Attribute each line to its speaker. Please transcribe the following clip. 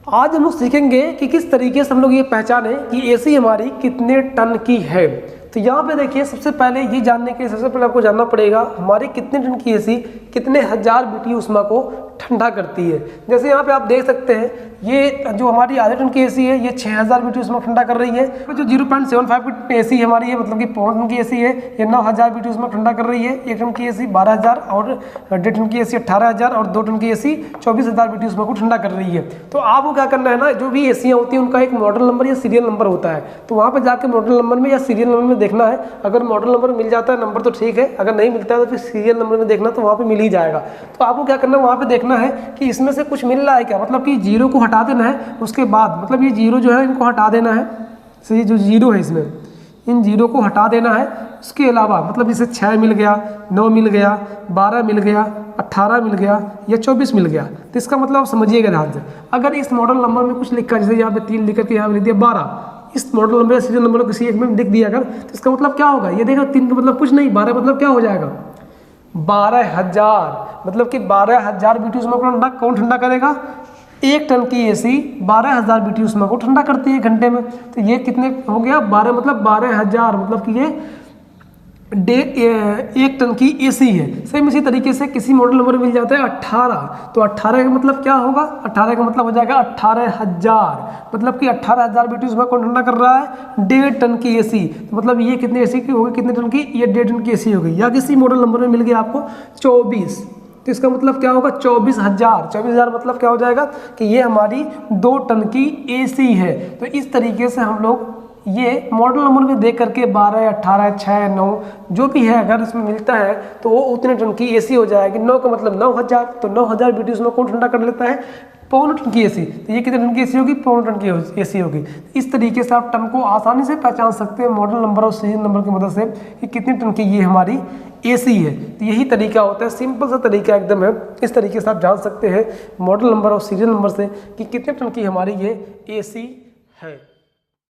Speaker 1: आज हम लोग सीखेंगे कि किस तरीके से हम लोग ये पहचाने कि एसी हमारी कितने टन की है। तो यहाँ पे देखिए, सबसे पहले ये जानने के लिए सबसे पहले आपको जानना पड़ेगा हमारी कितने टन की एसी कितने हजार BTU ऊष्मा को ठंडा करती है। जैसे यहाँ पे आप देख सकते हैं, ये जो हमारी आधे टन की एसी है ये 6000 BTU ऊष्मा ठंडा कर रही है। जो 0.75 की एसी हमारी है, मतलब कि पौन टन की एसी है, ये 9000 BTU ऊष्मा ठंडा कर रही है। 1 टन की एसी 12000 और 1.5 टन की एसी 18000 और 2 टन की एसी 24000 BTU ऊष्मा को ठंडा कर रही है। तो आपको क्या करना है ना, जो भी एसियाँ होती हैं उनका एक मॉडल नंबर या सीरियल नंबर होता है, तो वहाँ पर जाकर मॉडल नंबर में या सीरियल नंबर में देखना है। अगर मॉडल नंबर मिल जाता है नंबर तो ठीक है, अगर नहीं मिलता है तो फिर सीरियल नंबर में देखना, तो वहाँ पे मिल ही जाएगा। तो आपको क्या करना है, वहाँ पे देखना है कि इसमें से कुछ मिल रहा है क्या, मतलब कि जीरो को हटा देना है। उसके बाद मतलब ये जीरो जो है इनको हटा देना है, तो ये जो जीरो है इसमें इन जीरो को हटा देना है। उसके अलावा मतलब जैसे 6 मिल गया, 9 मिल गया, 12 मिल गया, 18 मिल गया या 24 मिल गया। तो इसका मतलब आप समझिएगा ध्यान से, अगर इस मॉडल नंबर में कुछ लिखा, जैसे यहाँ पे 3 लिख करके यहाँ लिख दिया 12, इस मॉडल नंबर या सीरियल नंबर को किसी एक में लिख दिया अगर, तो इसका मतलब क्या होगा, ये देखो 3 का मतलब कुछ नहीं, 12 मतलब क्या हो जाएगा 12000, मतलब कि 12000 BTU ऊष्मा को कौन ठंडा करेगा, 1 टन की एसी 12000 BTU ऊष्मा को ठंडा करती है घंटे में। तो ये कितने हो गया 12, मतलब 12000, मतलब कि ये 1 टन की एसी है। सेम इसी तरीके से किसी मॉडल नंबर मिल जाता है 18, तो 18 का मतलब क्या होगा, 18 का मतलब हो जाएगा 18000, मतलब कि 18000 BTU ऊष्मा को ठंडा कर रहा है 1.5 टन की एसी। तो मतलब ये कितने एसी की होगी, कितने टन की, ये 1.5 टन की एसी हो गई। या किसी मॉडल नंबर में मिल गया आपको 24, तो इसका मतलब क्या होगा 24000। 24000 मतलब क्या हो जाएगा कि ये हमारी 2 टन की एसी है। तो इस तरीके से हम लोग ये मॉडल नंबर में देख करके 12, 18, 6, 9 जो भी है अगर इसमें मिलता है तो वो उतने टन की एसी हो जाएगी। 9 का मतलब 9000, तो 9000 BTU ऊष्मा कौन ठंडा कर लेता है, 1.25 टन की एसी। तो ये कितने टन की एसी होगी, 1.25 टन की एसी होगी। इस तरीके से आप टन को आसानी से पहचान सकते हैं मॉडल नंबर और सीरियल नंबर की मदद से कि कितने टन की ये हमारी एसी है। तो यही तरीका होता है, सिंपल सा तरीका एकदम है। इस तरीके से आप जान सकते हैं मॉडल नंबर और सीरियल नंबर से कि कितने टन की हमारी ये एसी है।